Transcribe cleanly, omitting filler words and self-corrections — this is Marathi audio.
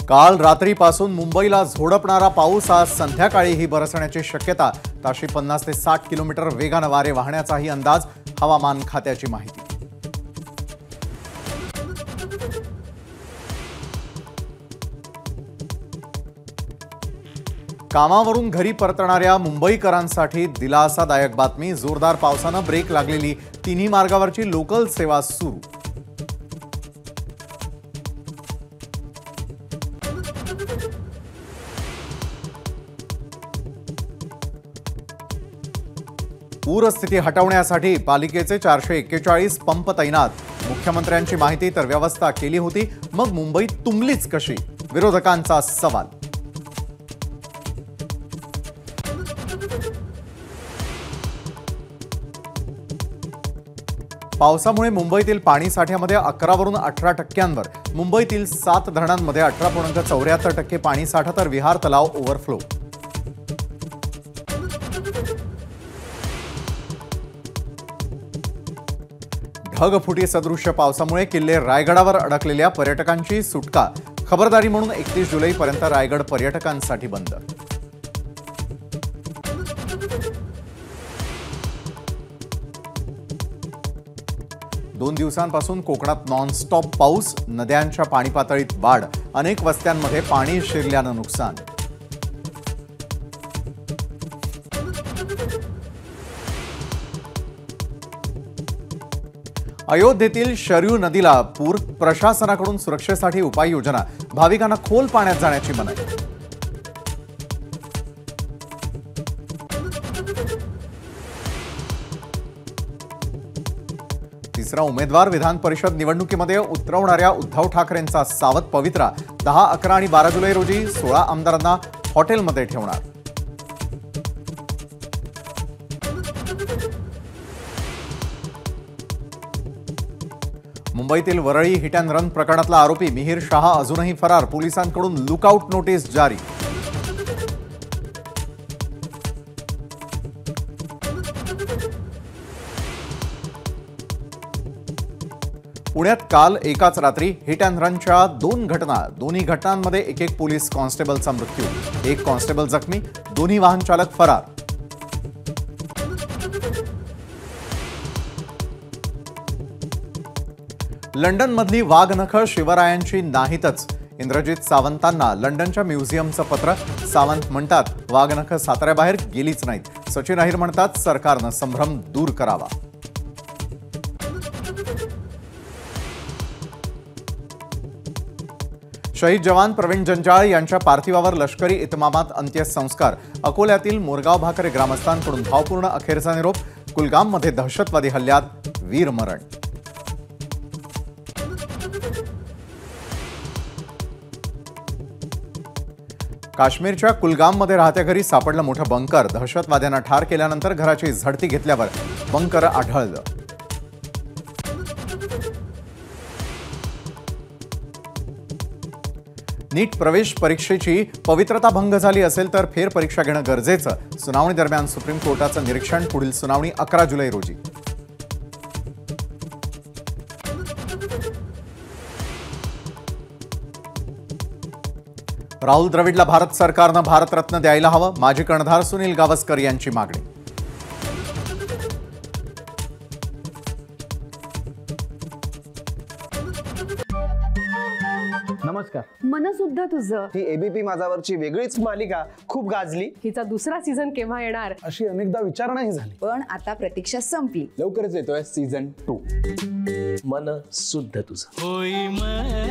काल रात्रीपासून मुंबईला झोडपणारा पाऊस आज संध्याकाळीही बरसण्याची शक्यता। ताशी 50 ते 60 किलोमीटर वेगाने वारे वाहण्याचाही अंदाज, हवामान खात्याची माहिती। कामावरून घरी परतणाऱ्या मुंबईकरांसाठी दिलासादायक बातमी। जोरदार पावसाने ब्रेक लागलेली तिन्ही मार्गावरची लोकल सेवा सुरू। पूरस्थिती हटवण्यासाठी पालिकेचे 441 पंप तैनात। मुख्यमंत्र्यांची माहिती तर व्यवस्था केली होती, मग मुंबई तुंबलीच कशी? विरोधकांचा सवाल। पावसामुळे मुंबईतील पाणी साठ्यामध्ये 11 वरून 18%, मुंबईतील 7 धरणांमध्ये 18.74% पाणी साठा, तर विहार तलाव ओव्हरफ्लो। ढगफुटी सदृश्य पावसामुळे किल्ले रायगडावर अडकलेल्या पर्यटकांची सुटका। खबरदारी म्हणून 31 जुलैपर्यंत रायगड पर्यटकांसाठी बंद। दोन दिवसांपासून कोकणात नॉनस्टॉप पाऊस। नद्यांच्या पाणी पातळीत वाढ। अनेक वस्त्यांमध्ये पाणी शिरल्यानं नुकसान। अयोध्येतील शरयू नदीला पूर, प्रशासनाकडून सुरक्षेसाठी उपाययोजना। भाविकांना खोल पाण्यात जाण्याची मनाई। तिसरा उमेदवार विधान परिषद निवडणुकीमध्ये उतरवणाऱ्या उद्धव ठाकरेंचा सावध पवित्रा। 10, 11 आणि 12 जुलै रोजी 16 आमदारांना हॉटेलमध्ये ठेवणार। मुंबईतील वरळी हिट अँड रन प्रकरणातला आरोपी मिहिर शहा अजूनही फरार। पोलिसांकडून लुकआउट नोटीस जारी। पुण्यात काल एकाच रात्री हिट अँड रनच्या 2 घटना। दोन्ही घटनांमध्ये एक पोलीस कॉन्स्टेबलचा मृत्यू, एक कॉन्स्टेबल जखमी, दोन्ही वाहन चालक फरार। लंडनमधली वाघनखं शिवरायांची नाहीतच। इंद्रजित सावंतांना लंडनच्या म्युझियमचं पत्र। सावंत म्हणतात, वाघनखं साताऱ्याबाहेर गेलीच नाहीत। सचिन अहिर म्हणतात, सरकारनं संभ्रम दूर करावा। शहीद जवान प्रवीण जंजाळ यांच्या पार्थिवावर लष्करी इतमामात अंत्यसंस्कार। अकोल्यातील मोरगाव भाकरे ग्रामस्थांकडून भावपूर्ण अखेरचा निरोप। कुलगाममध्ये दहशतवादी हल्ल्यात वीरमरण। काश्मीरच्या कुलगाममध्ये राहत्या घरी सापडलं मोठं बंकर। दहशतवाद्यांना ठार केल्यानंतर घराची झडती घेतल्यावर बंकर आढळलं। नीट प्रवेश परीक्षेची पवित्रता भंग झाली असेल तर फेरपरीक्षा घेणं गरजेचं। सुनावणी दरम्यान सुप्रीम कोर्टाचं निरीक्षण। पुढील सुनावणी 11 जुलै रोजी। राहुल द्रविडला भारत सरकारनं भारतरत्न द्यायला हवं। माजी कर्णधार सुनील गावस्कर यांची मागणी। नमस्कार। मन सुद्धा तुझं। ही एबीपी माझावरची वेगळीच मालिका खूप गाजली। हिचा दुसरा सीझन केव्हा येणार अशी अनेकदा विचारणाही झाली, पण आता प्रतीक्षा संपली। लवकरच येतोय सीझन 2। मन सुद्धा तुझं।